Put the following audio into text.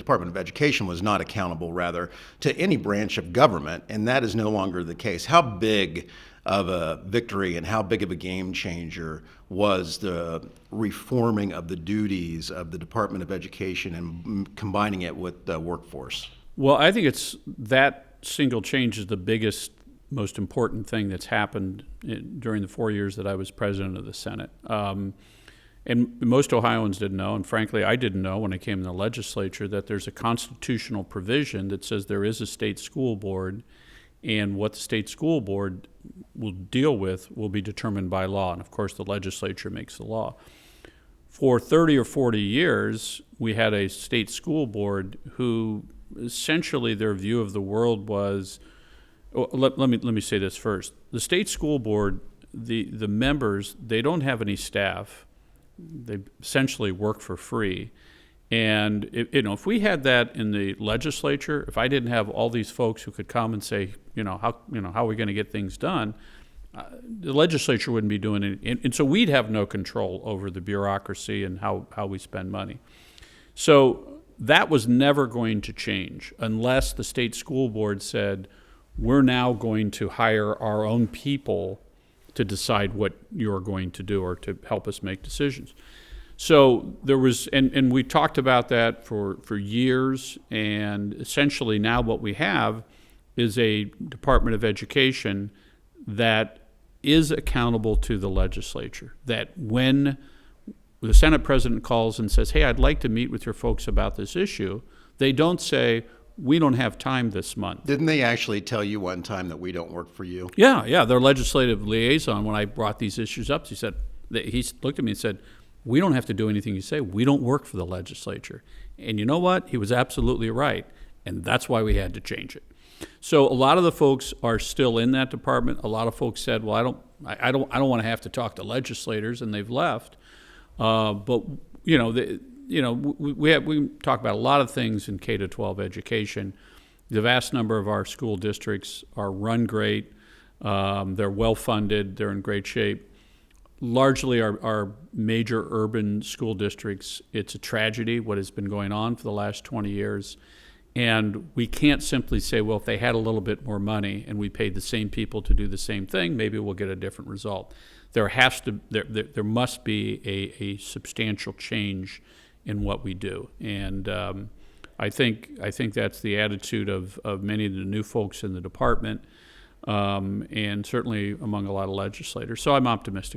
Department of Education was not accountable, rather, to any branch of government, and that is no longer the case. How big of a victory and how big of a game changer was the reforming of the duties of the Department of Education and combining it with the workforce? Well, I think it's that single change is the biggest, most important thing that's happened during the 4 years that I was president of the Senate. And most Ohioans didn't know, and frankly, I didn't know when I came in the legislature, that there's a constitutional provision that says there is a state school board, and what the state school board will deal with will be determined by law. And of course, the legislature makes the law. For 30 or 40 years, we had a state school board who essentially their view of the world was, let me say this first. The state school board, the members, they don't have any staff. They essentially work for free. And if we had that in the legislature, if I didn't have all these folks who could come and say, how are we going to get things done, the legislature wouldn't be doing it. And so we'd have no control over the bureaucracy and how we spend money. So that was never going to change unless the state school board said, we're now going to hire our own people to decide what you're going to do or to help us make decisions. So there was, and we talked about that for years, and essentially now what we have is a Department of Education that is accountable to the legislature, that when the Senate president calls and says, hey, I'd like to meet with your folks about this issue, they don't say, we don't have time this month. Didn't they actually tell you one time that we don't work for you? Yeah. Their legislative liaison, when I brought these issues up, he looked at me and said, we don't have to do anything you say. We don't work for the legislature. And you know what? He was absolutely right. And that's why we had to change it. So a lot of the folks are still in that department. A lot of folks said, well, I don't want to have to talk to legislators, and they've left. But we talk about a lot of things in K-12 education. The vast number of our school districts are run great. They're well-funded. They're in great shape. Largely our major urban school districts, it's a tragedy what has been going on for the last 20 years. And we can't simply say, well, if they had a little bit more money and we paid the same people to do the same thing, maybe we'll get a different result. There must be a substantial change in what we do. And I think that's the attitude of many of the new folks in the department, and certainly among a lot of legislators. So I'm optimistic.